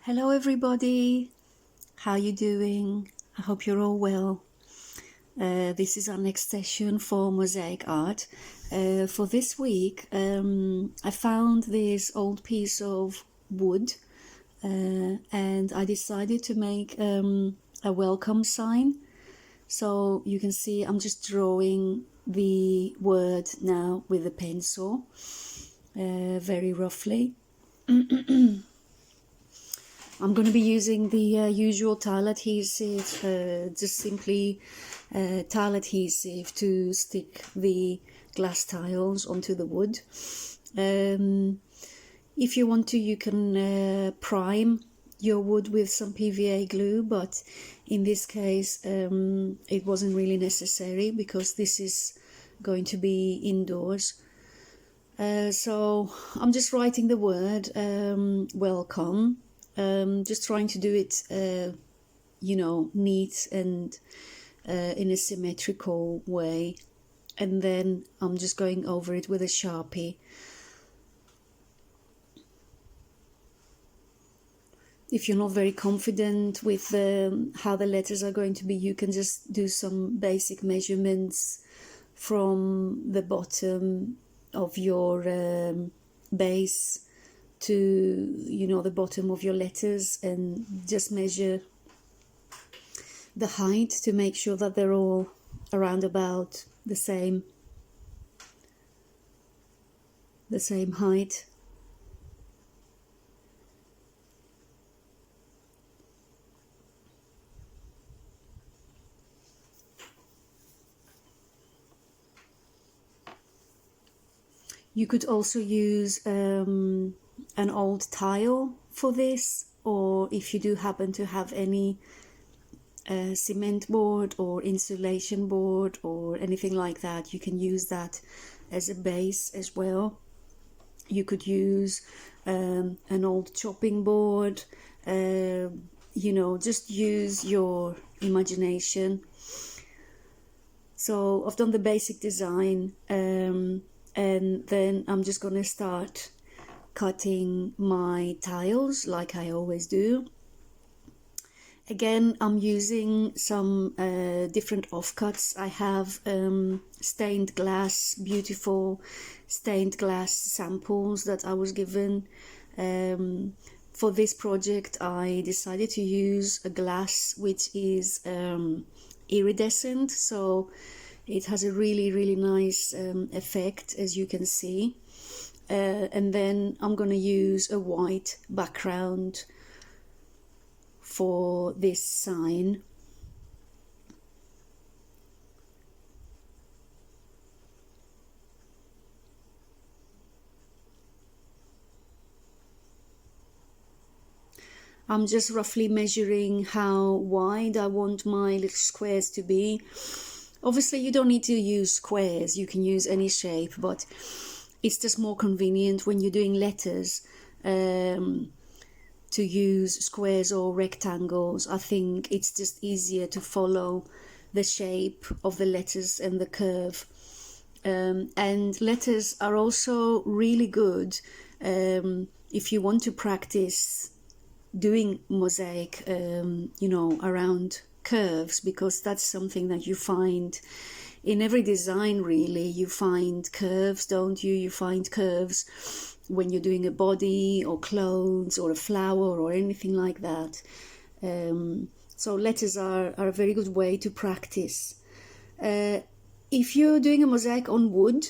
Hello everybody, how you doing? I hope you're all well. This is our next session for Mosaic Art. For this week, I found this old piece of wood and I decided to make a welcome sign. So you can see I'm just drawing the word now with a pencil, very roughly. I'm going to be using the usual tile adhesive, just simply tile adhesive to stick the glass tiles onto the wood. If you want to, you can prime your wood with some PVA glue, but in this case it wasn't really necessary because this is going to be indoors. So I'm just writing the word welcome. Just trying to do it, neat and in a symmetrical way. And then I'm just going over it with a Sharpie. If you're not very confident with how the letters are going to be, you can just do some basic measurements from the bottom of your base to the bottom of your letters and just measure the height to make sure that they're all around about the same height. You could also use an old tile for this, or if you do happen to have any cement board or insulation board or anything like that, you can use that as a base as well. You could use an old chopping board, just use your imagination. So I've done the basic design, and then I'm just going to start cutting my tiles like I always do. Again, I'm using some different offcuts. I have stained glass, beautiful stained glass samples that I was given. For this project, I decided to use a glass which is iridescent, so it has a really nice effect, as you can see. And then I'm going to use a white background for this sign. I'm just roughly measuring how wide I want my little squares to be. Obviously you don't need to use squares, you can use any shape, but it's just more convenient when you're doing letters to use squares or rectangles. I think it's just easier to follow the shape of the letters and the curve. And letters are also really good if you want to practice doing mosaic, around curves, because that's something that you find in every design, really. You find curves, don't you? You find curves when you're doing a body or clothes or a flower or anything like that. So letters are a very good way to practice. If you're doing a mosaic on wood,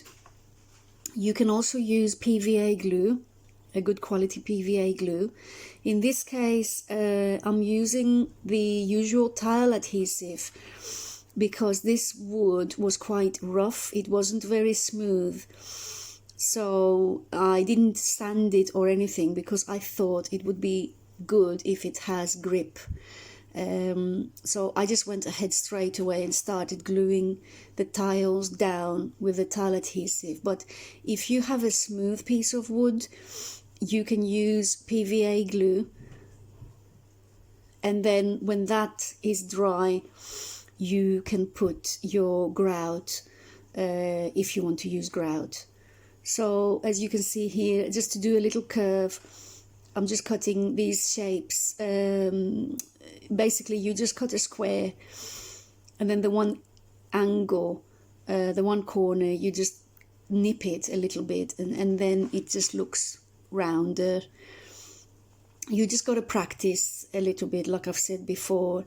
you can also use PVA glue, a good quality PVA glue. In this case, I'm using the usual tile adhesive because this wood was quite rough. It wasn't very smooth. So I didn't sand it or anything because I thought it would be good if it has grip. So I just went ahead straight away and started gluing the tiles down with the tile adhesive. But if you have a smooth piece of wood, you can use PVA glue, and then when that is dry, you can put your grout if you want to use grout. So as you can see here, just to do a little curve, I'm just cutting these shapes. Basically, you just cut a square, and then the one angle, the one corner, you just nip it a little bit, and then it just looks rounder. You just got to practice a little bit, like I've said before.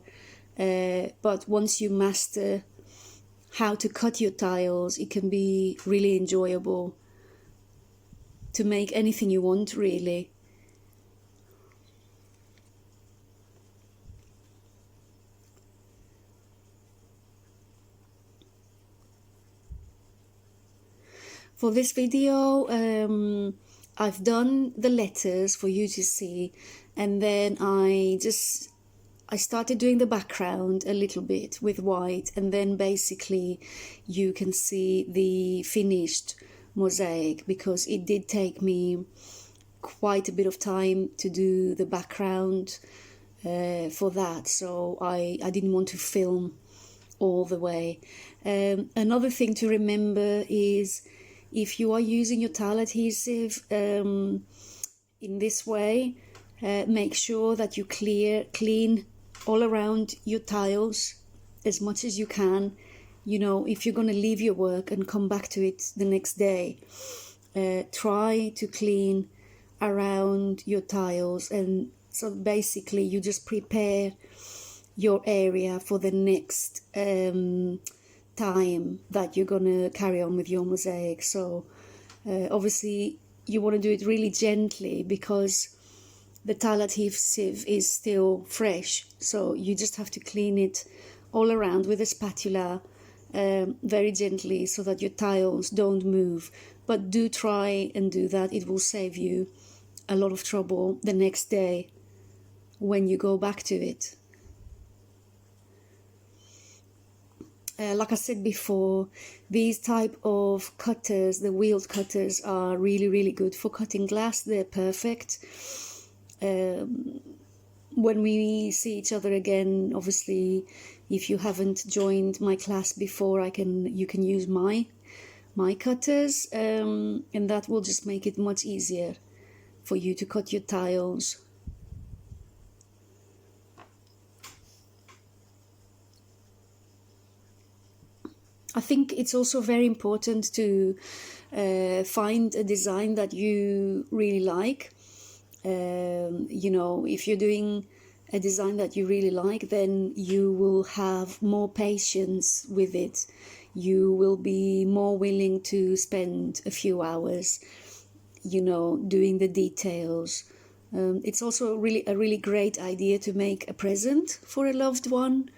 But once you master how to cut your tiles, it can be really enjoyable to make anything you want, really. For this video, I've done the letters for you to see, and then I started doing the background a little bit with white, and then basically you can see the finished mosaic, because it did take me quite a bit of time to do the background for that, so I didn't want to film all the way. Another thing to remember is, if you are using your tile adhesive in this way, make sure that you clean all around your tiles as much as you can. You know, if you're going to leave your work and come back to it the next day, try to clean around your tiles, and so basically you just prepare your area for the next time that you're gonna carry on with your mosaic. So obviously you want to do it really gently, because the tile adhesive is still fresh, so you just have to clean it all around with a spatula very gently, so that your tiles don't move. But do try and do that. It will save you a lot of trouble the next day when you go back to it. Like I said before, these type of cutters, the wheeled cutters, are really, really good for cutting glass. They're perfect. When we see each other again, obviously, if you haven't joined my class before, you can use my cutters, and that will just make it much easier for you to cut your tiles. I think it's also very important to find a design that you really like. You know, if you're doing a design that you really like, then you will have more patience with it. You will be more willing to spend a few hours, you know, doing the details. It's also a really great idea to make a present for a loved one.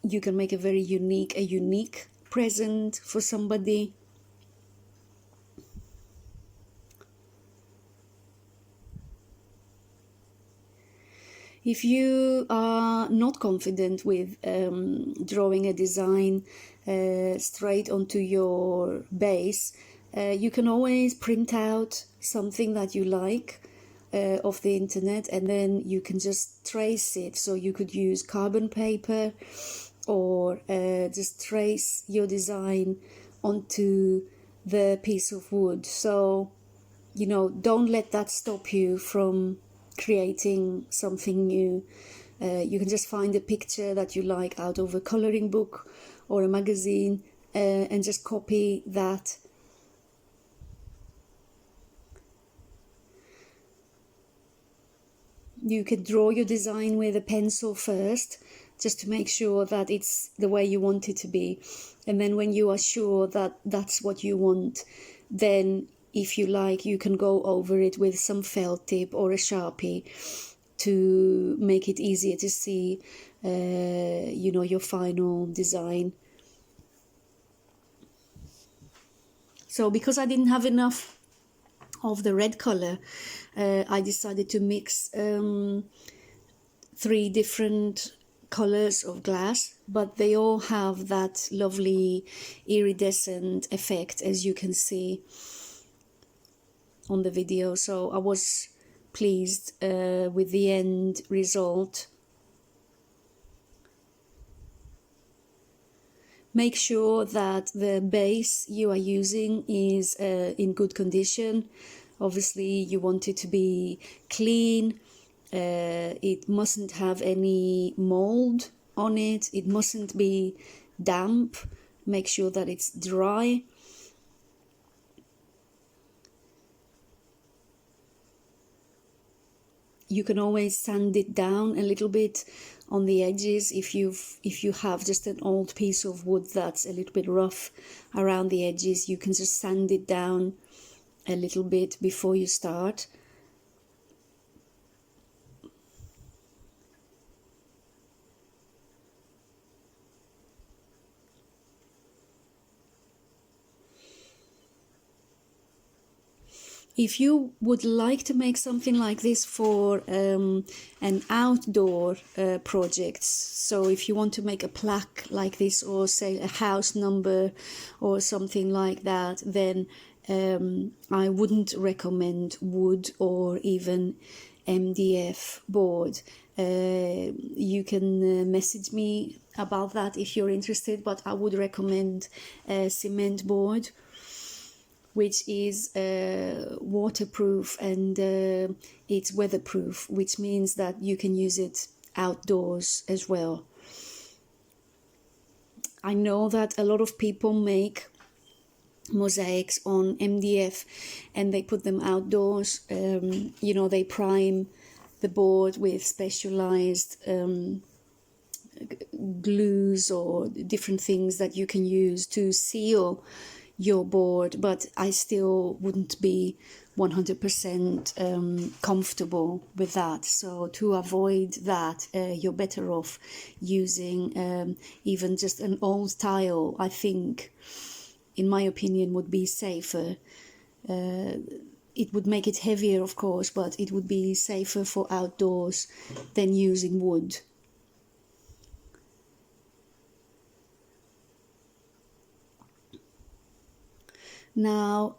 You can make a unique present for somebody. If you are not confident with drawing a design straight onto your base, you can always print out something that you like off the internet, and then you can just trace it. So you could use carbon paper, or just trace your design onto the piece of wood. So, you know, don't let that stop you from creating something new. You can just find a picture that you like out of a coloring book or a magazine, and just copy that. You can draw your design with a pencil first, just to make sure that it's the way you want it to be. And then when you are sure that that's what you want, then if you like, you can go over it with some felt tip or a Sharpie to make it easier to see, you know, your final design. So because I didn't have enough of the red color, I decided to mix 3 different colors of glass, but they all have that lovely iridescent effect, as you can see on the video. So I was pleased with the end result. Make sure that the base you are using is in good condition. Obviously you want it to be clean. It mustn't have any mold on it. It mustn't be damp. Make sure that it's dry. You can always sand it down a little bit on the edges if you have just an old piece of wood that's a little bit rough around the edges. You can just sand it down a little bit before you start. If you would like to make something like this for an outdoor project, so if you want to make a plaque like this, or say a house number or something like that, then I wouldn't recommend wood or even MDF board. You can message me about that if you're interested, but I would recommend a cement board, which is waterproof and it's weatherproof, which means that you can use it outdoors as well. I know that a lot of people make mosaics on MDF and they put them outdoors. You know, they prime the board with specialized glues or different things that you can use to seal your board, but I still wouldn't be 100% comfortable with that. So to avoid that, you're better off using even just an old tile. I think, in my opinion, would be safer. It would make it heavier, of course, but it would be safer for outdoors than using wood. Now,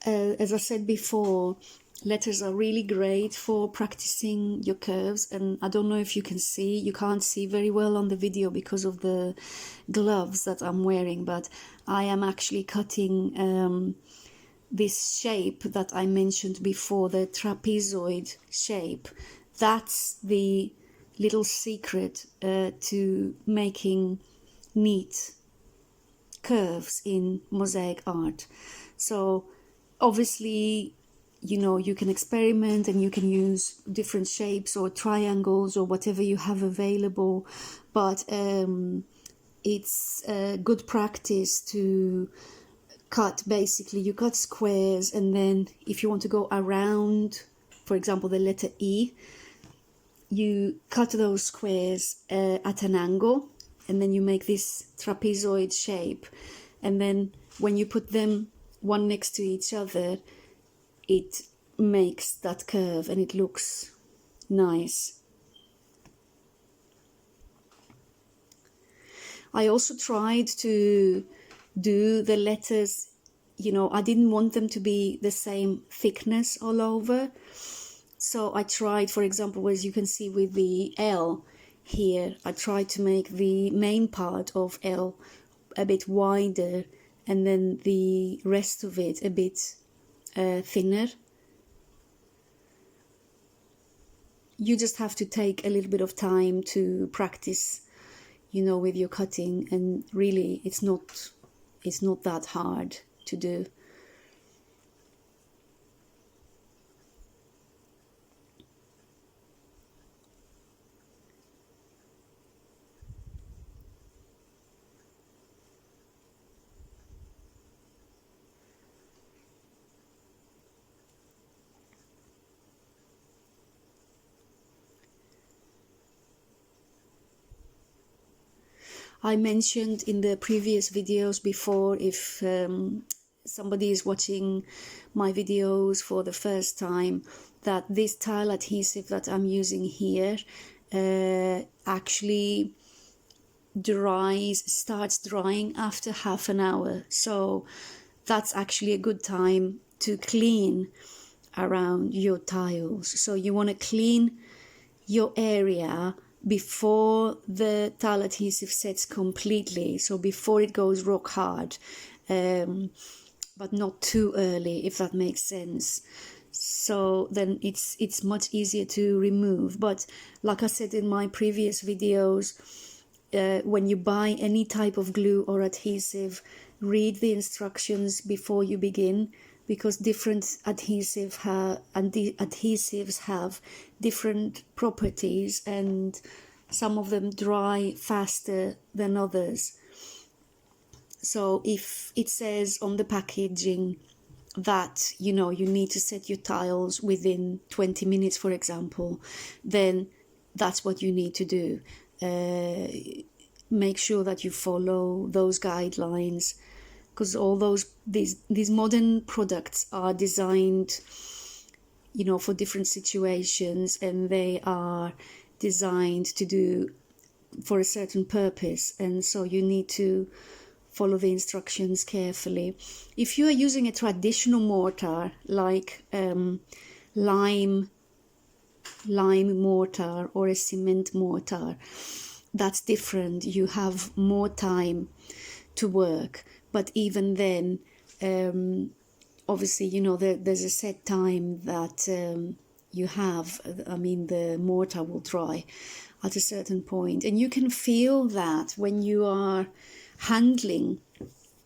as I said before, letters are really great for practicing your curves, and I don't know if you can see, you can't see very well on the video because of the gloves that I'm wearing, but I am actually cutting this shape that I mentioned before, the trapezoid shape. That's the little secret to making neat curves in mosaic art. So obviously, you know, you can experiment and you can use different shapes or triangles or whatever you have available, but it's good practice to cut. Basically, you cut squares, and then if you want to go around, for example, the letter E, you cut those squares at an angle, and then you make this trapezoid shape, and then when you put them one next to each other, it makes that curve and it looks nice. I also tried to do the letters, you know, I didn't want them to be the same thickness all over. So I tried, for example, as you can see with the L here, I tried to make the main part of L a bit wider and then the rest of it a bit thinner. You just have to take a little bit of time to practice, you know, with your cutting, and really it's not that hard to do. I mentioned in the previous videos before, if somebody is watching my videos for the first time, that this tile adhesive that I'm using here actually starts drying after half an hour. So that's actually a good time to clean around your tiles. So you want to clean your area before the tile adhesive sets completely, so before it goes rock hard. but not too early, if that makes sense. So then it's much easier to remove. But like I said in my previous videos, when you buy any type of glue or adhesive, read the instructions before you begin, because different adhesives have different properties, and some of them dry faster than others. So if it says on the packaging that you need to set your tiles within 20 minutes, for example, then that's what you need to do. Make sure that you follow those guidelines, because all these modern products are designed for different situations, and they are designed to do for a certain purpose, and so you need to follow the instructions carefully. If you are using a traditional mortar like lime mortar or a cement mortar, that's different. You have more time to work, but even then, obviously, there's a set time that you have. I mean, the mortar will dry at a certain point, and you can feel that when you are handling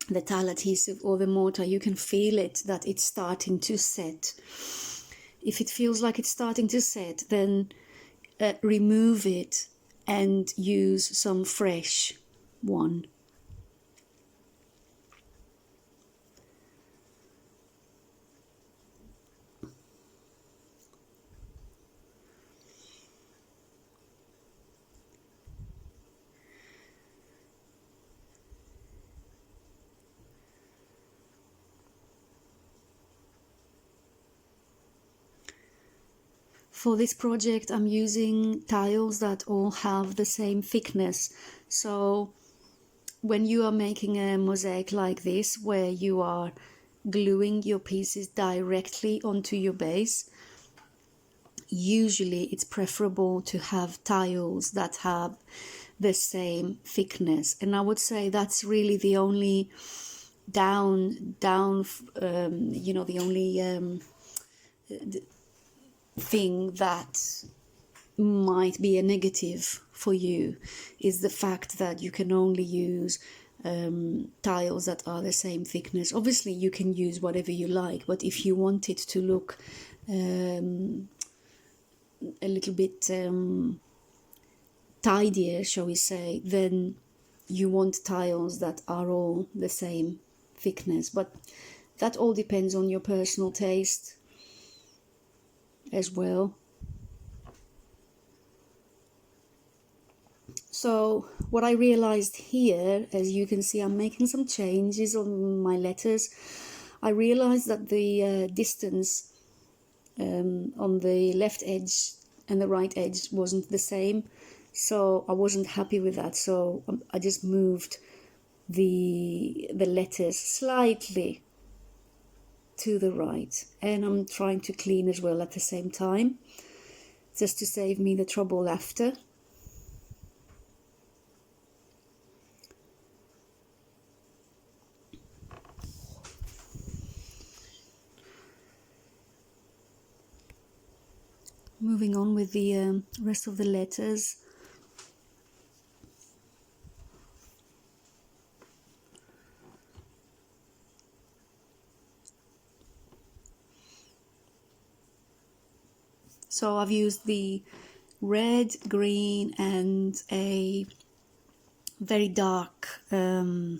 the tile adhesive or the mortar. You can feel it, that it's starting to set. If it feels like it's starting to set, then remove it and use some fresh one. For this project, I'm using tiles that all have the same thickness. So when you are making a mosaic like this, where you are gluing your pieces directly onto your base, usually it's preferable to have tiles that have the same thickness. And I would say that's really the only the only thing that might be a negative for you, is the fact that you can only use tiles that are the same thickness. Obviously you can use whatever you like, but if you want it to look a little bit tidier, shall we say, then you want tiles that are all the same thickness. But that all depends on your personal taste as well. So what I realized here, as you can see, I'm making some changes on my letters. I realized that the distance on the left edge and the right edge wasn't the same, so I wasn't happy with that. So I just moved the letters slightly to the right, and I'm trying to clean as well at the same time, just to save me the trouble after. Moving on with the rest of the letters. So I've used the red, green, and a very dark, I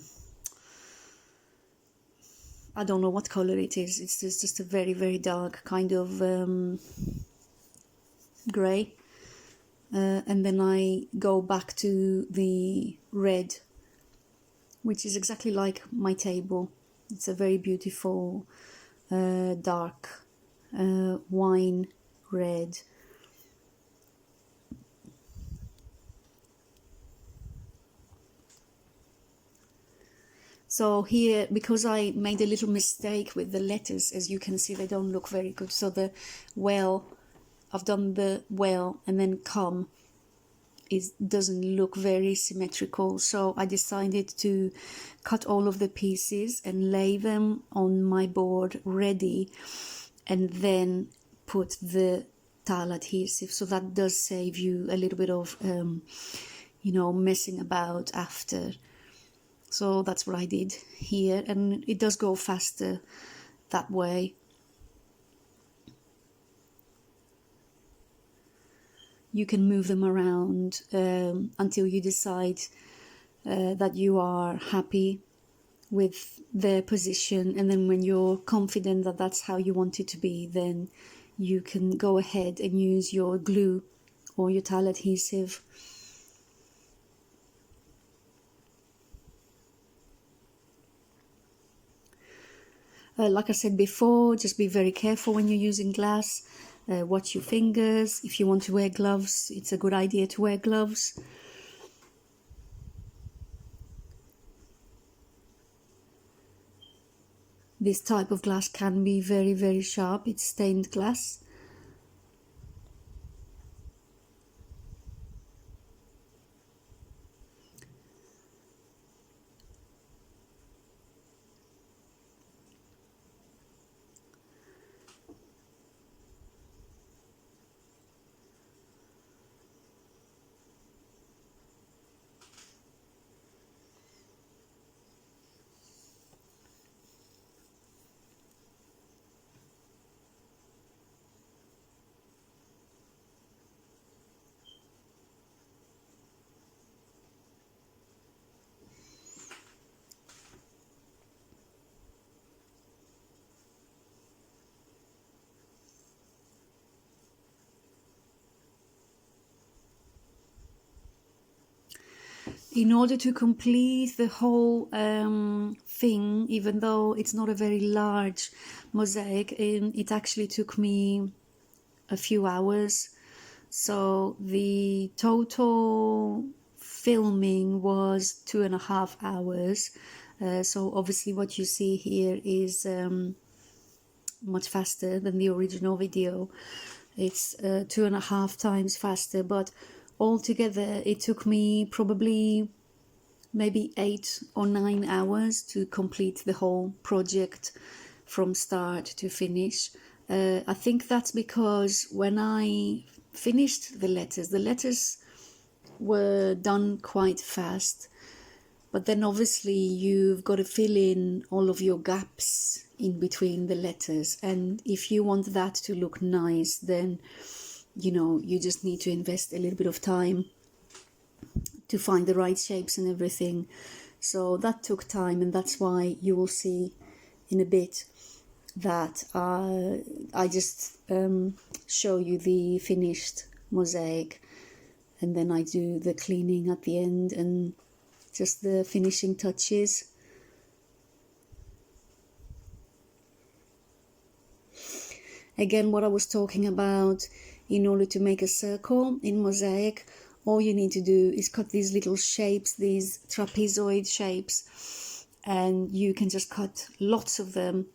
don't know what color it is. It's just a very, very dark kind of grey. And then I go back to the red, which is exactly like my table. It's a very beautiful dark wine red. So here, because I made a little mistake with the letters, as you can see, they don't look very good. So the well, I've done the well and then come it doesn't look very symmetrical. So I decided to cut all of the pieces and lay them on my board ready, and then put the tile adhesive. So that does save you a little bit of messing about after. So that's what I did here, and it does go faster that way. You can move them around until you decide that you are happy with their position, and then when you're confident that that's how you want it to be, then you can go ahead and use your glue or your tile adhesive. Like I said before, just be very careful when you're using glass. Watch your fingers. If you want to wear gloves, it's a good idea to wear gloves. This type of glass can be very, very sharp. It's stained glass. In order to complete the whole thing, even though it's not a very large mosaic, it actually took me a few hours. So the total filming was 2.5 hours. So obviously what you see here is much faster than the original video. It's 2.5 times faster, but altogether it took me probably maybe 8 or 9 hours to complete the whole project from start to finish. I think that's because when I finished the letters were done quite fast, but then obviously you've got to fill in all of your gaps in between the letters, and if you want that to look nice, then you just need to invest a little bit of time to find the right shapes and everything. So that took time, and that's why you will see in a bit that I just show you the finished mosaic, and then I do the cleaning at the end and just the finishing touches. Again, what I was talking about, in order to make a circle in mosaic, all you need to do is cut these little shapes, these trapezoid shapes, and you can just cut lots of them,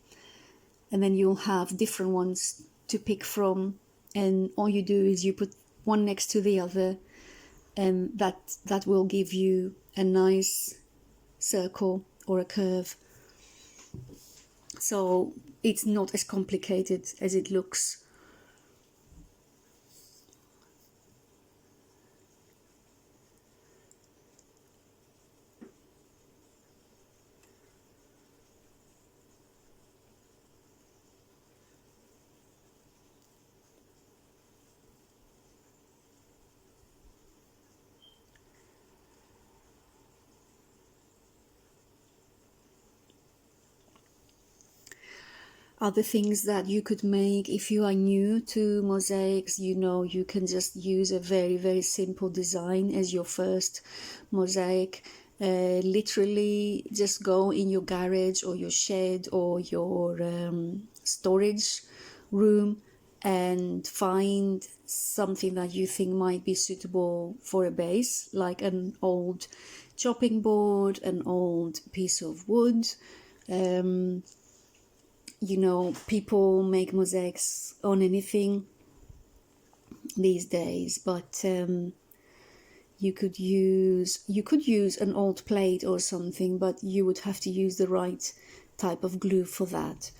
and then you'll have different ones to pick from, and all you do is you put one next to the other, and that will give you a nice circle or a curve. So it's not as complicated as it looks. Other things that you could make if you are new to mosaics, you can just use a very, very simple design as your first mosaic. Literally just go in your garage or your shed or your storage room and find something that you think might be suitable for a base, like an old chopping board, an old piece of wood. People make mosaics on anything these days, but You could use an old plate or something, but you would have to use the right type of glue for that.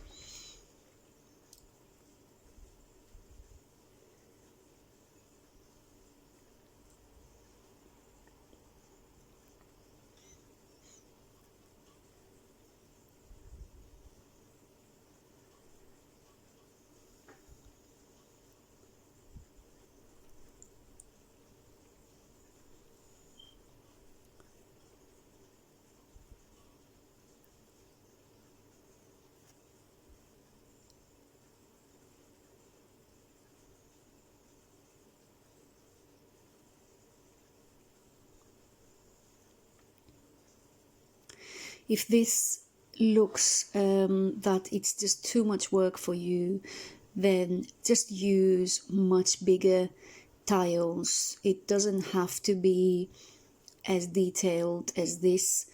If this looks that it's just too much work for you, then just use much bigger tiles. It doesn't have to be as detailed as this.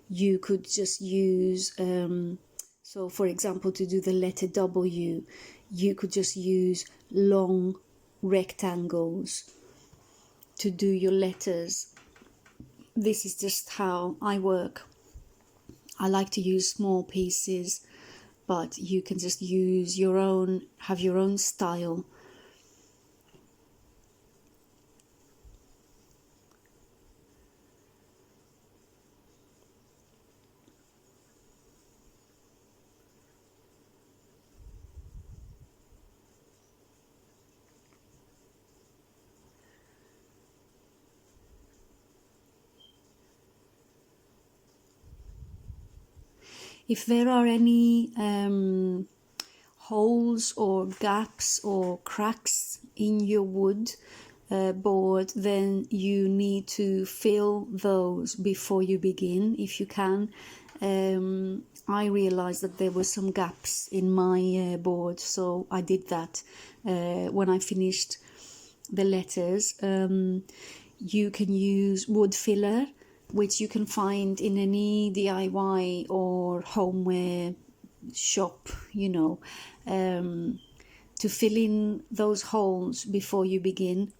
You could just use, so for example, to do the letter W, you could just use long rectangles to do your letters. This is just how I work. I like to use small pieces, but you can just use your own, have your own style. If there are any holes or gaps or cracks in your wood board, then you need to fill those before you begin, if you can. I realized that there were some gaps in my board, so I did that when I finished the letters. You can use wood filler, which you can find in any DIY or homeware shop, to fill in those holes before you begin.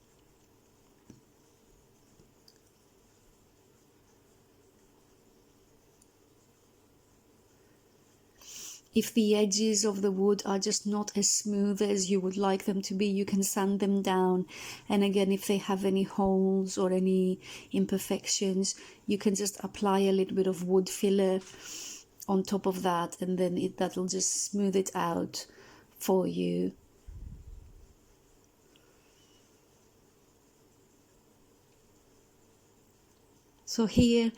If the edges of the wood are just not as smooth as you would like them to be, you can sand them down. And again, if they have any holes or any imperfections, you can just apply a little bit of wood filler on top of that, and then that'll just smooth it out for you. So here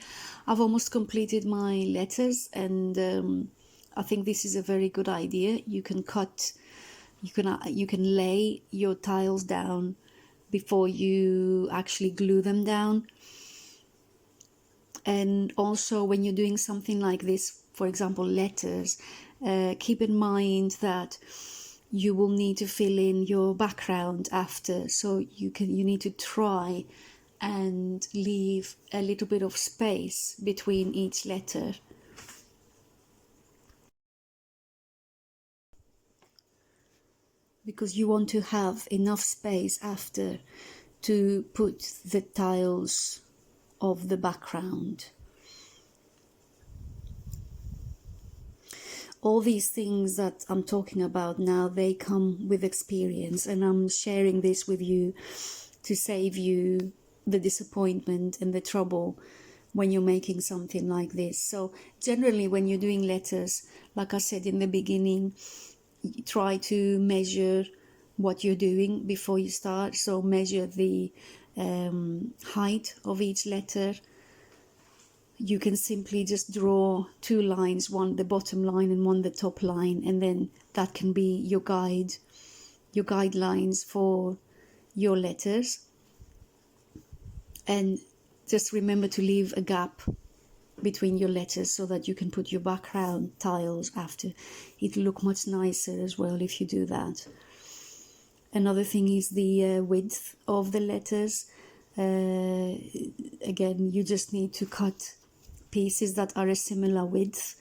I've almost completed my letters, and I think this is a very good idea. You can lay your tiles down before you actually glue them down. And also when you're doing something like this, for example letters, keep in mind that you will need to fill in your background after, so you need to try and leave a little bit of space between each letter. Because you want to have enough space after to put the tiles of the background. All these things that I'm talking about now, they come with experience, and I'm sharing this with you to save you the disappointment and the trouble when you're making something like this. So generally when you're doing letters, like I said in the beginning, try to measure what you're doing before you start. So measure the height of each letter. You can simply just draw two lines, one the bottom line and one the top line, and then that can be your guidelines for your letters. And just remember to leave a gap between your letters so that you can put your background tiles after. It'll look much nicer as well if you do that. Another thing is the width of the letters. Again, you just need to cut pieces that are a similar width.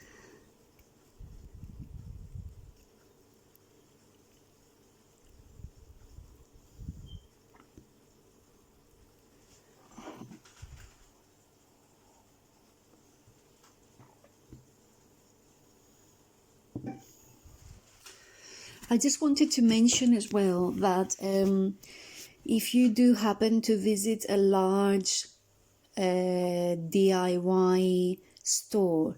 I just wanted to mention as well that if you do happen to visit a large DIY store,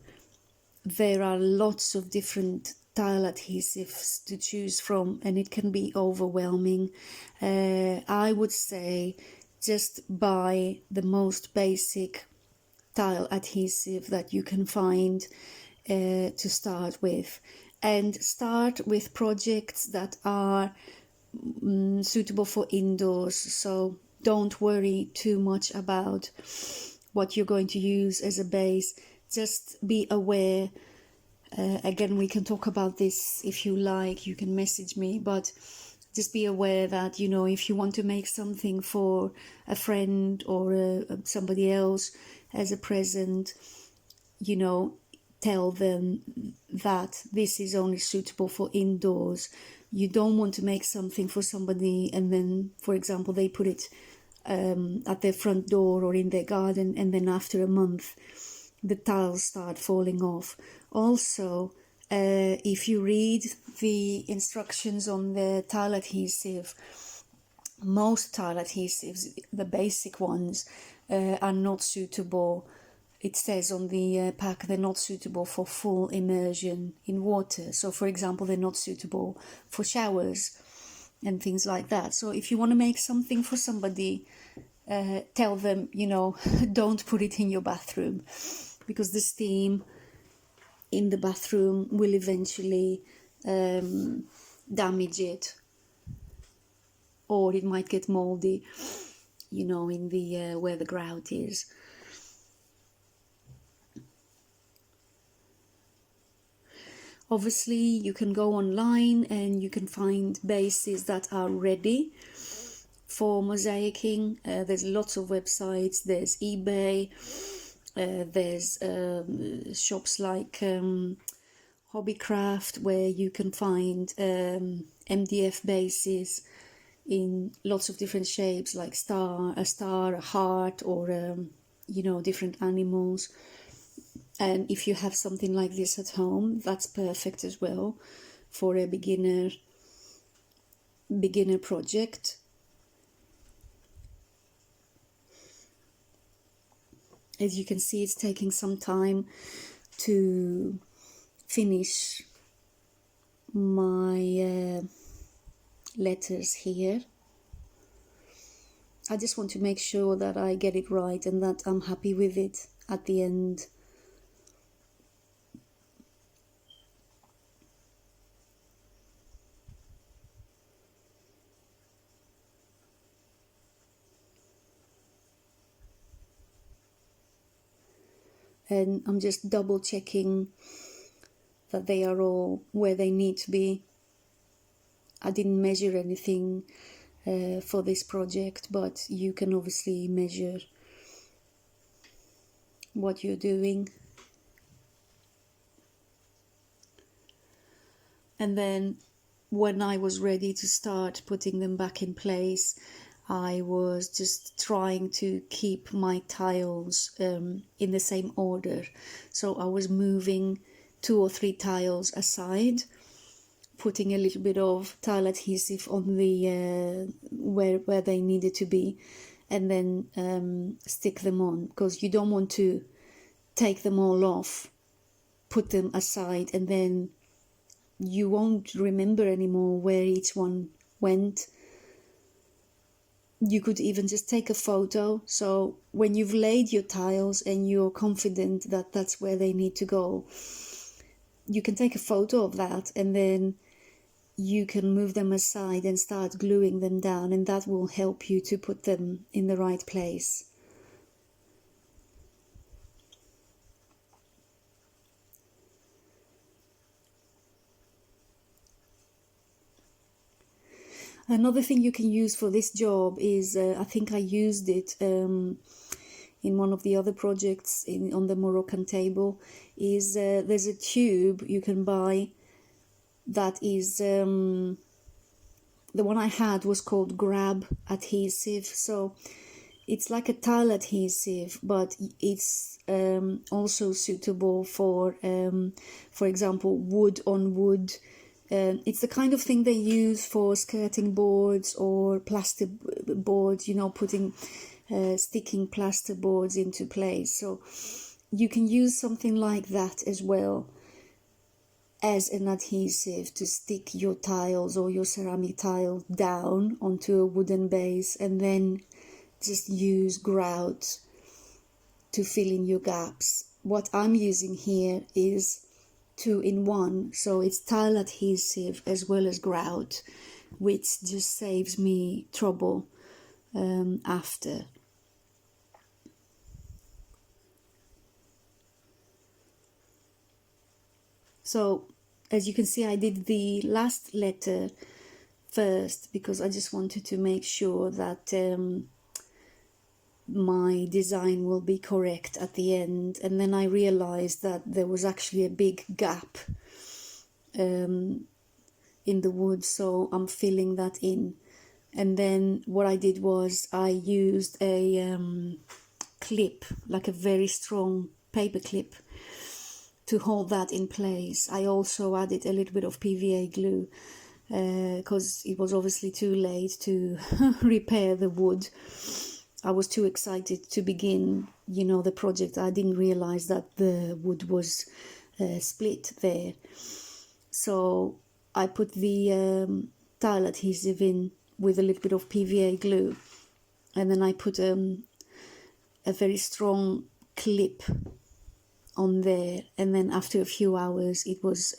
there are lots of different tile adhesives to choose from, and it can be overwhelming. I would say just buy the most basic tile adhesive that you can find to start with, and start with projects that are suitable for indoors. So don't worry too much about what you're going to use as a base. Just be aware. Again, we can talk about this if you like, you can message me, but just be aware that, you know, if you want to make something for a friend or somebody else as a present, you know, tell them that this is only suitable for indoors. You don't want to make something for somebody and then, for example, they put it at their front door or in their garden, and then after a month the tiles start falling off. Also, if you read the instructions on the tile adhesive, most tile adhesives, the basic ones, are not suitable. It says on the pack they're not suitable for full immersion in water. So, for example, they're not suitable for showers and things like that. So if you want to make something for somebody, tell them, you know, don't put it in your bathroom, because the steam in the bathroom will eventually damage it, or it might get moldy, you know, in the where the grout is. Obviously, you can go online and you can find bases that are ready for mosaicing. There's lots of websites. There's eBay. There's shops like Hobbycraft, where you can find MDF bases in lots of different shapes, like a star, a heart, or you know, different animals. And if you have something like this at home, that's perfect as well for a beginner project. As you can see, it's taking some time to finish my letters here. I just want to make sure that I get it right and that I'm happy with it at the end. And I'm just double checking that they are all where they need to be. I didn't measure anything for this project, but you can obviously measure what you're doing. And then when I was ready to start putting them back in place, I was just trying to keep my tiles in the same order. So I was moving 2 or 3 tiles aside, putting a little bit of tile adhesive on the where they needed to be, and then stick them on, because you don't want to take them all off, put them aside, and then you won't remember anymore where each one went. You could even just take a photo. So when you've laid your tiles and you're confident that that's where they need to go, you can take a photo of that, and then you can move them aside and start gluing them down, and that will help you to put them in the right place. Another thing you can use for this job is, I think I used it in one of the other projects on the Moroccan table, is there's a tube you can buy that is, the one I had was called Grab Adhesive. So it's like a tile adhesive, but it's also suitable for example, wood on wood It's the kind of thing they use for skirting boards or plaster boards, you know, sticking plaster boards into place. So you can use something like that as well as an adhesive to stick your tiles or your ceramic tile down onto a wooden base, and then just use grout to fill in your gaps. What I'm using here is 2-in-1, so it's tile adhesive as well as grout, which just saves me trouble after. So as you can see, I did the last letter first because I just wanted to make sure that my design will be correct at the end, and then I realized that there was actually a big gap in the wood, so I'm filling that in. And then what I did was I used a clip, like a very strong paper clip, to hold that in place. I also added a little bit of PVA glue because it was obviously too late to repair the wood. I was too excited to begin, you know, the project. I didn't realize that the wood was split there. So I put the tile adhesive in with a little bit of PVA glue, and then I put a very strong clip on there, and then after a few hours it was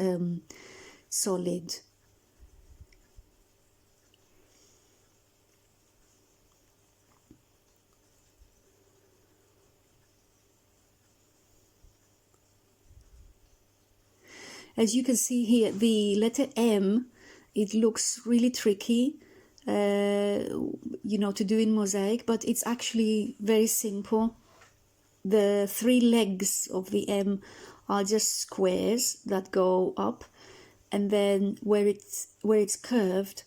solid. As you can see here, the letter M, it looks really tricky, you know, to do in mosaic, but it's actually very simple. The 3 legs of the M are just squares that go up, and then where it's curved,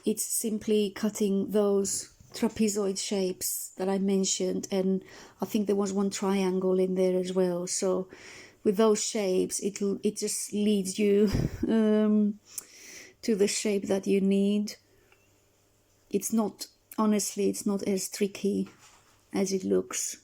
it's simply cutting those trapezoid shapes that I mentioned, and I think there was one triangle in there as well. So with those shapes, it just leads you to the shape that you need. It's not, honestly, it's not as tricky as it looks.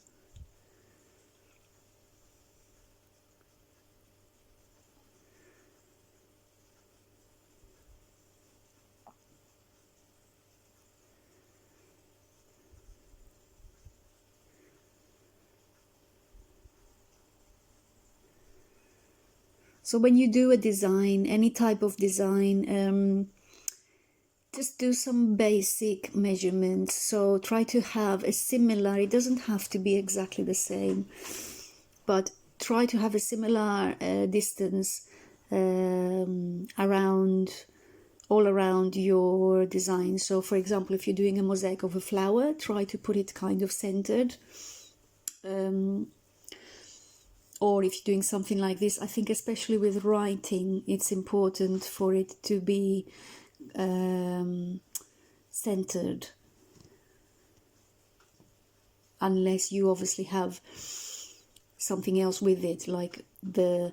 So when you do a design, any type of design, just do some basic measurements. So try to have a similar, it doesn't have to be exactly the same, but try to have a similar distance all around your design. So for example, if you're doing a mosaic of a flower, try to put it kind of centered. Or if you're doing something like this, I think especially with writing, it's important for it to be centered, unless you obviously have something else with it, like the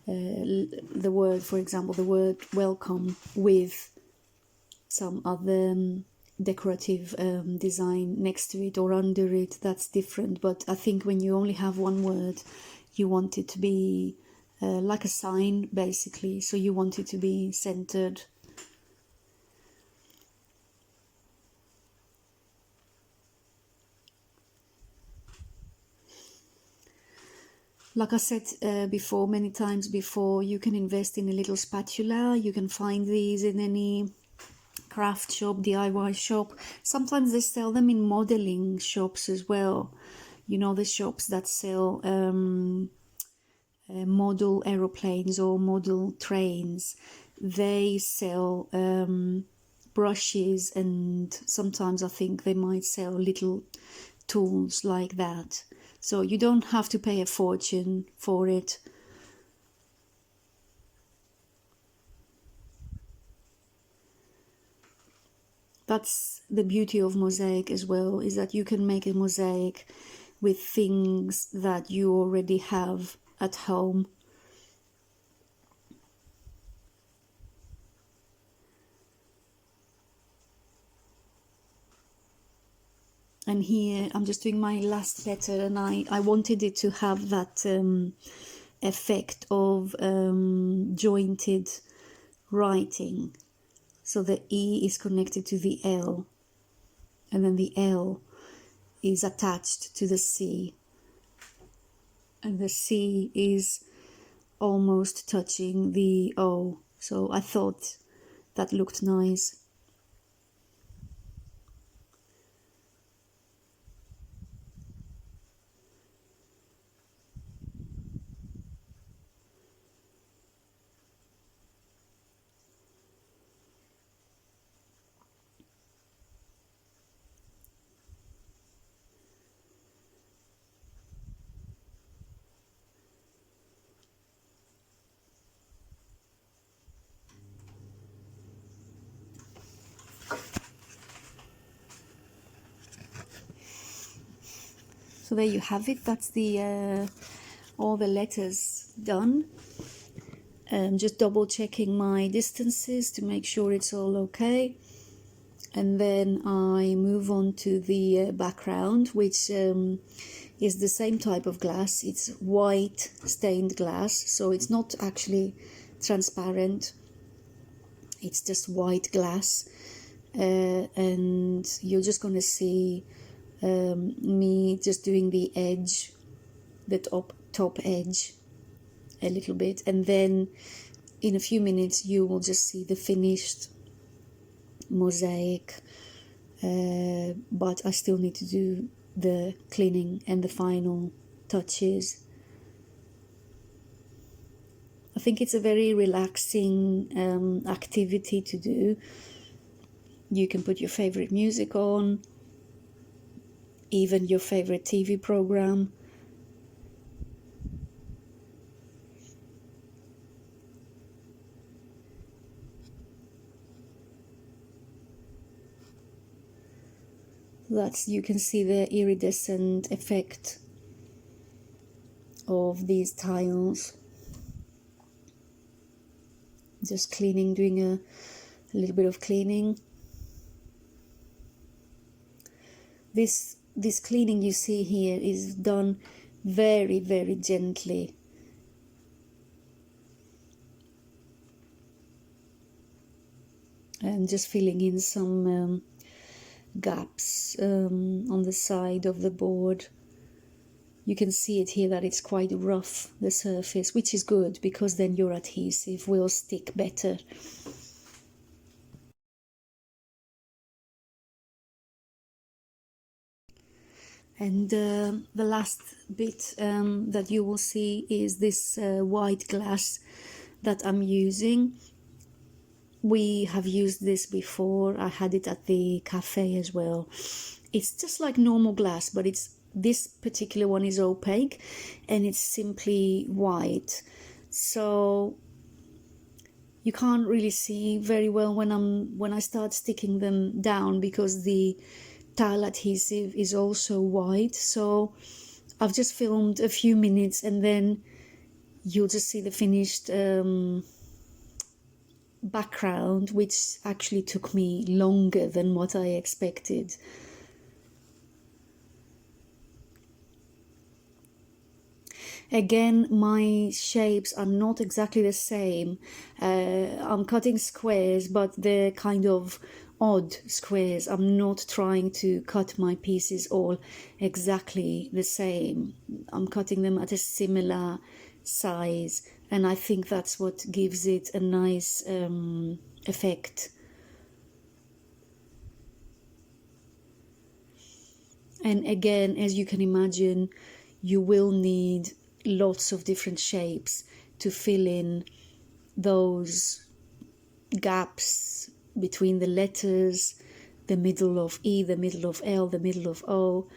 word, for example, the word welcome with some other decorative design next to it or under it. That's different. But I think when you only have one word, you want it to be like a sign, basically, so you want it to be centered. Like I said before, many times before, you can invest in a little spatula. You can find these in any craft shop, DIY shop. Sometimes they sell them in modeling shops as well. You know, the shops that sell model aeroplanes or model trains. They sell brushes, and sometimes I think they might sell little tools like that. So you don't have to pay a fortune for it. That's the beauty of mosaic as well, is that you can make a mosaic with things that you already have at home. And here I'm just doing my last letter, and I wanted it to have that effect of jointed writing. So the E is connected to the L, and then the L is attached to the C, and the C is almost touching the O. So I thought that looked nice. So there you have it. That's the all the letters done. Just double checking my distances to make sure it's all okay. And then I move on to the background, which is the same type of glass. It's white stained glass, so it's not actually transparent. It's just white glass. And you're just going to see me just doing the edge, the top edge a little bit, and then in a few minutes you will just see the finished mosaic, but I still need to do the cleaning and the final touches. I think it's a very relaxing activity to do. You can put your favorite music on, even your favorite TV program. You can see the iridescent effect of these tiles. Just cleaning, doing a little bit of cleaning. This cleaning you see here is done very, very gently. And just filling in some gaps on the side of the board. You can see it here that it's quite rough, the surface, which is good because then your adhesive will stick better. And the last bit that you will see is this white glass that I'm using. We have used this before. I had it at the cafe as well. It's just like normal glass, but this particular one is opaque and it's simply white. So you can't really see very well when I start sticking them down, because the tile adhesive is also white. So I've just filmed a few minutes and then you'll just see the finished background, which actually took me longer than what I expected. Again, my shapes are not exactly the same. I'm cutting squares, but they're kind of odd squares. I'm not trying to cut my pieces all exactly the same. I'm cutting them at a similar size, and I think that's what gives it a nice effect. And again, as you can imagine, you will need lots of different shapes to fill in those gaps between the letters, the middle of E, the middle of L, the middle of O.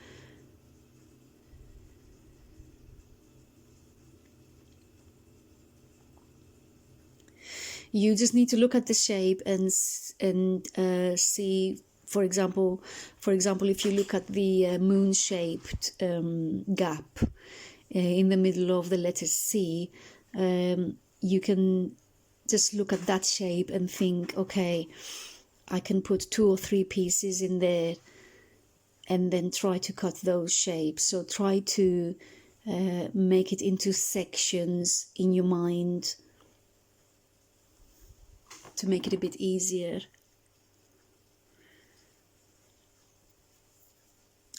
You just need to look at the shape and see, for example, if you look at the moon-shaped gap in the middle of the letter C, you can just look at that shape and think, okay, I can put 2 or 3 pieces in there and then try to cut those shapes. So try to make it into sections in your mind to make it a bit easier.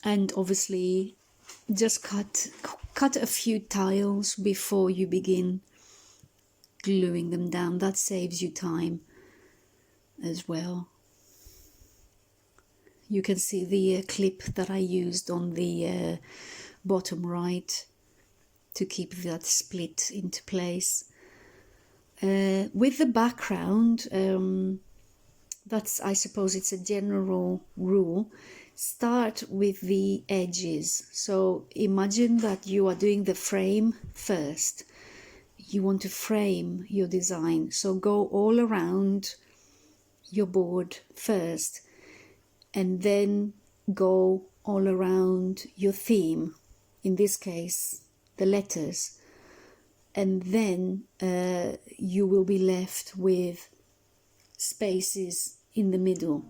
And obviously just cut a few tiles before you begin gluing them down. That saves you time as well. You can see the clip that I used on the bottom right to keep that split into place. With the background, I suppose it's a general rule. Start with the edges. So imagine that you are doing the frame first. You want to frame your design. So go all around your board first, and then go all around your theme, in this case the letters, and then you will be left with spaces in the middle,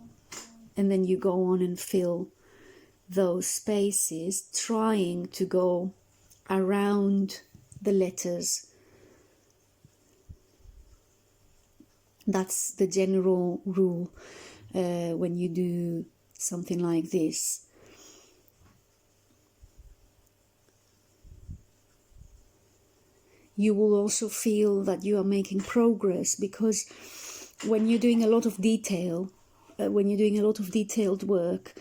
and then you go on and fill those spaces, trying to go around the letters. That's the general rule when you do something like this. You will also feel that you are making progress, because when you're doing a lot of detail, when you're doing a lot of detailed work,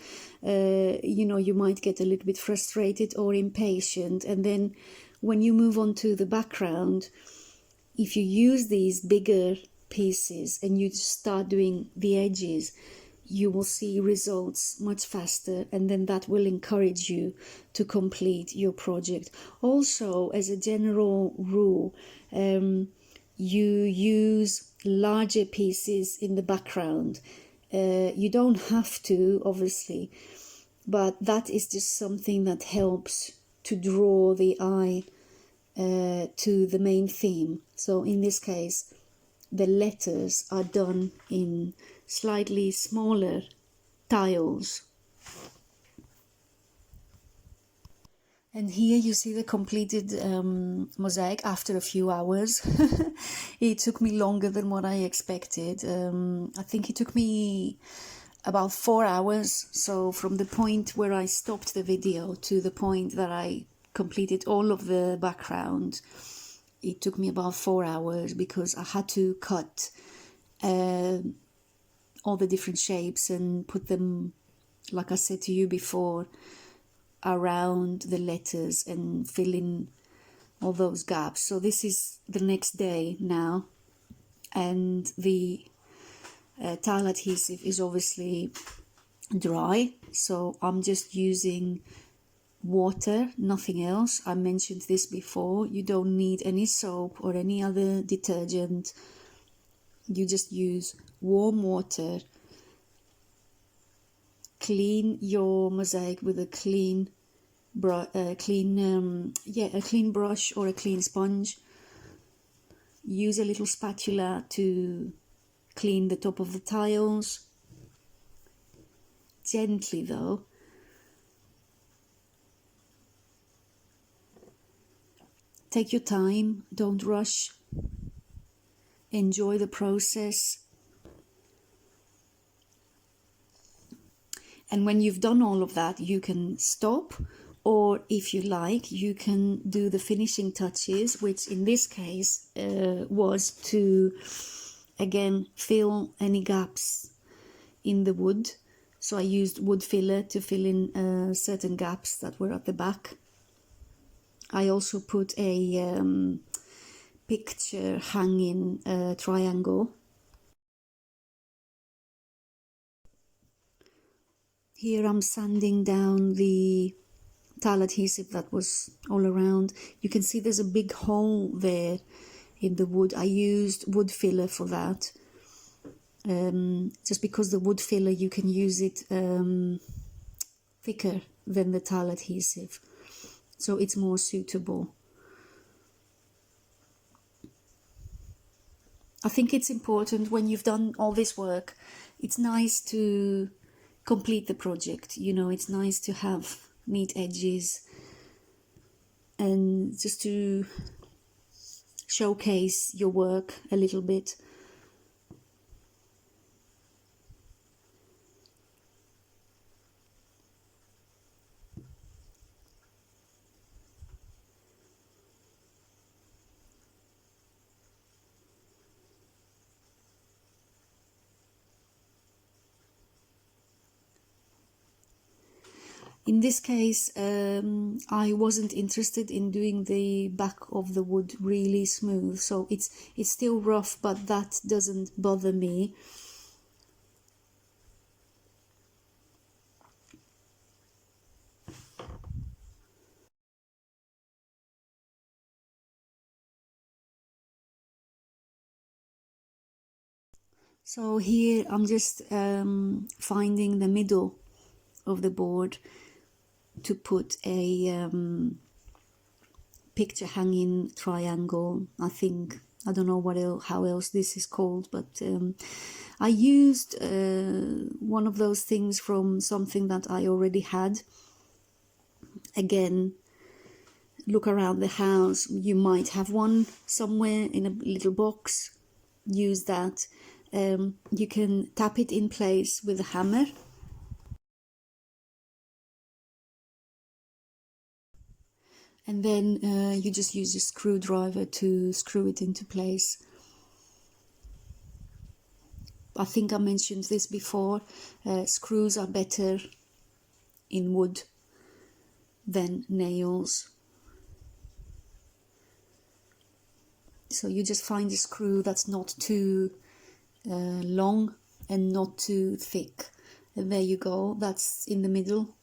you might get a little bit frustrated or impatient, and then when you move on to the background, if you use these bigger pieces and you start doing the edges, you will see results much faster, and then that will encourage you to complete your project. Also, as a general rule, you use larger pieces in the background. You don't have to, obviously, but that is just something that helps to draw the eye to the main theme. So in this case, the letters are done in slightly smaller tiles. And here you see the completed mosaic after a few hours. It took me longer than what I expected. I think it took me about 4 hours. So from the point where I stopped the video to the point that I completed all of the background, it took me about 4 hours, because I had to cut all the different shapes and put them, like I said to you before, around the letters and fill in all those gaps. So this is the next day now, and the tile adhesive is obviously dry, so I'm just using water, nothing else. I mentioned this before, you don't need any soap or any other detergent. You just use warm water. Clean your mosaic with a clean brush or a clean sponge. Use a little spatula to clean the top of the tiles. Gently though. Take your time, don't rush. Enjoy the process. And when you've done all of that, you can stop, or if you like, you can do the finishing touches, which in this case was to, again, fill any gaps in the wood. So I used wood filler to fill in certain gaps that were at the back. I also put a picture hanging triangle. Here I'm sanding down the tile adhesive that was all around. You can see there's a big hole there in the wood. I used wood filler for that. Just because the wood filler, you can use it thicker than the tile adhesive, so it's more suitable. I think it's important when you've done all this work, it's nice to complete the project. You know, it's nice to have neat edges and just to showcase your work a little bit. In this case, I wasn't interested in doing the back of the wood really smooth, so it's still rough, but that doesn't bother me. So here I'm just finding the middle of the board to put a picture hanging triangle. I think, I don't know what else, how else this is called, but I used one of those things from something that I already had. Again, look around the house, you might have one somewhere in a little box. Use that. You can tap it in place with a hammer. And then you just use a screwdriver to screw it into place. I think I mentioned this before, screws are better in wood than nails. So you just find a screw that's not too long and not too thick. And there you go, that's in the middle.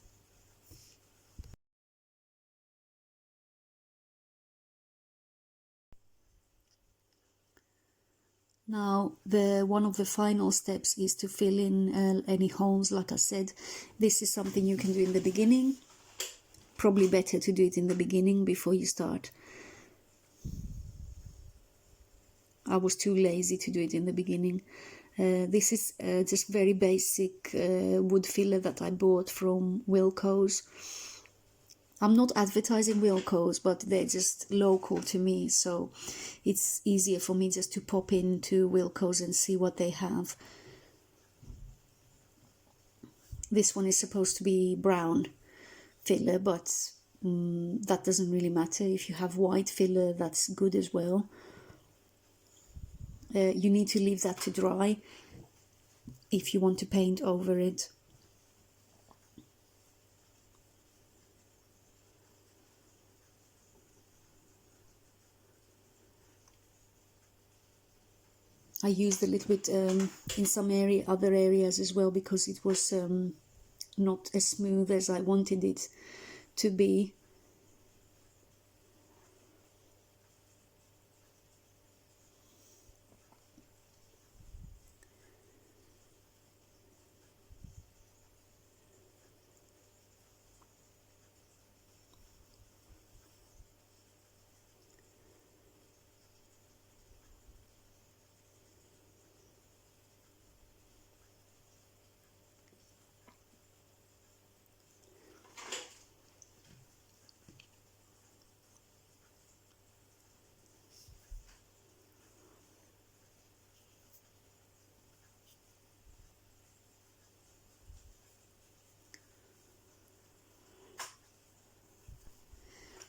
Now, one of the final steps is to fill in any holes. Like I said, this is something you can do in the beginning. Probably better to do it in the beginning before you start. I was too lazy to do it in the beginning. This is just very basic wood filler that I bought from Wilko's. I'm not advertising Wilko's, but they're just local to me, so it's easier for me just to pop into Wilko's and see what they have. This one is supposed to be brown filler, but that doesn't really matter. If you have white filler, that's good as well. You need to leave that to dry if you want to paint over it. I used a little bit in some other areas as well, because it was not as smooth as I wanted it to be.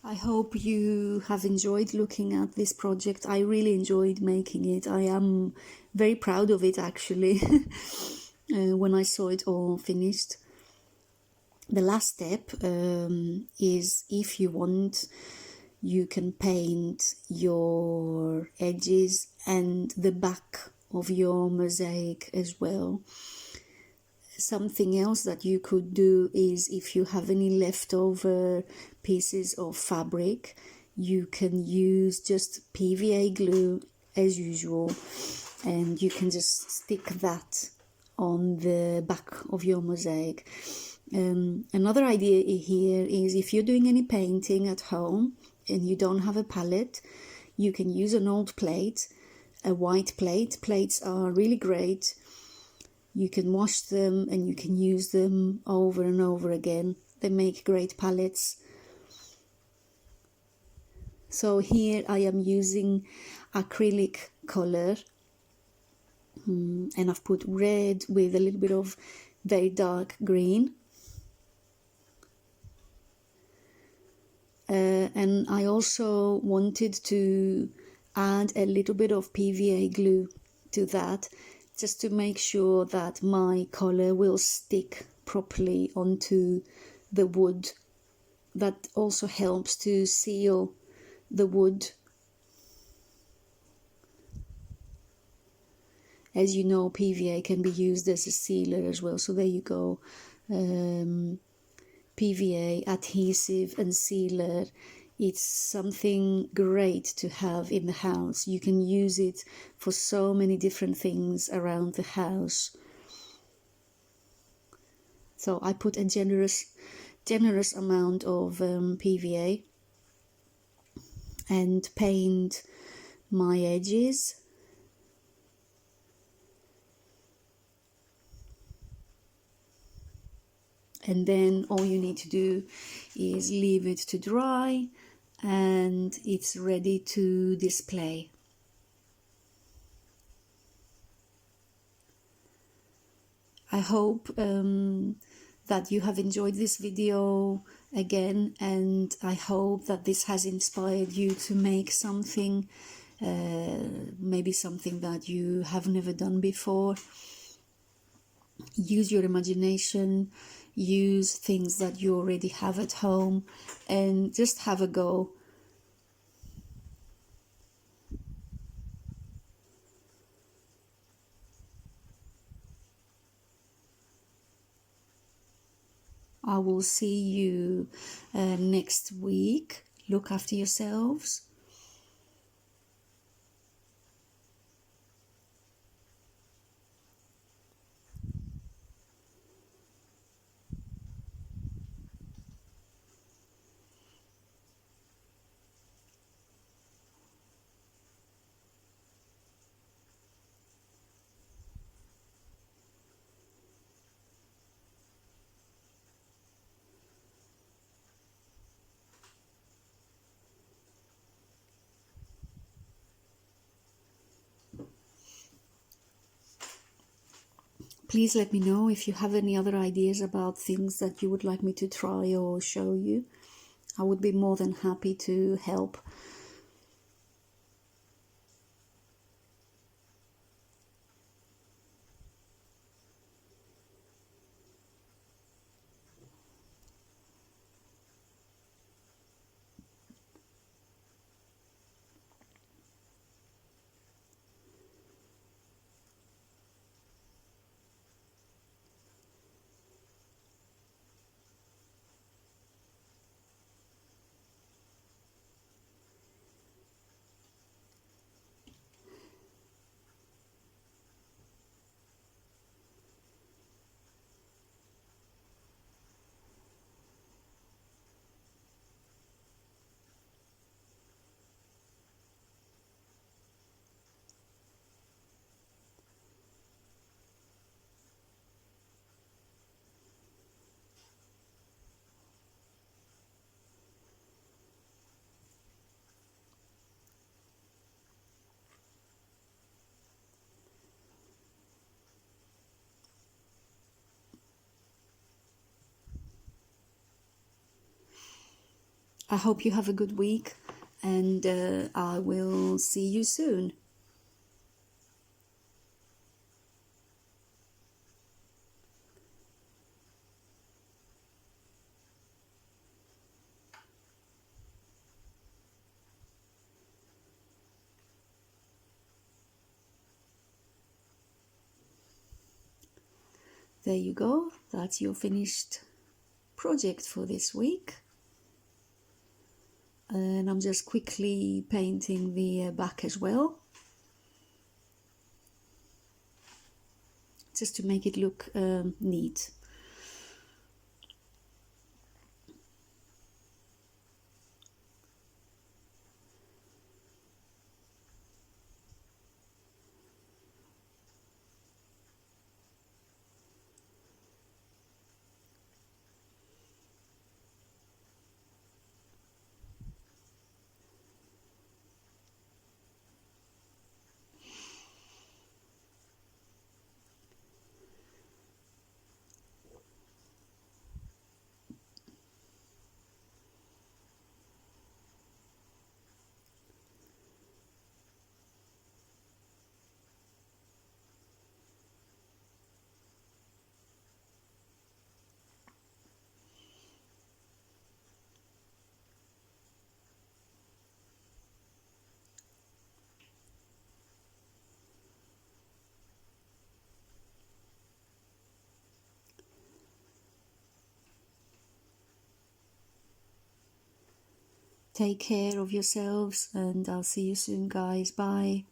I hope you have enjoyed looking at this project. I really enjoyed making it. I am very proud of it, actually, when I saw it all finished. The last step is, if you want, you can paint your edges and the back of your mosaic as well. Something else that you could do is, if you have any leftover pieces of fabric, you can use just PVA glue as usual, and you can just stick that on the back of your mosaic. Another idea here is, if you're doing any painting at home and you don't have a palette, you can use an old plate, a white plate. Plates are really great. You can wash them and you can use them over and over again. They make great palettes. So here I am using acrylic color, and I've put red with a little bit of very dark green. And I also wanted to add a little bit of PVA glue to that, just to make sure that my color will stick properly onto the wood. That also helps to seal the wood. As you know, PVA can be used as a sealer as well. So there you go. PVA, adhesive and sealer. It's something great to have in the house. You can use it for so many different things around the house. So I put a generous amount of PVA and paint my edges. And then all you need to do is leave it to dry and it's ready to display. I hope that you have enjoyed this video again, and I hope that this has inspired you to make something, maybe something that you have never done before. Use your imagination, use things that you already have at home, and just have a go. I will see you next week. Look after yourselves. Please let me know if you have any other ideas about things that you would like me to try or show you. I would be more than happy to help. I hope you have a good week, and I will see you soon. There you go. That's your finished project for this week. And I'm just quickly painting the back as well, just to make it look neat. Take care of yourselves, and I'll see you soon, guys. Bye.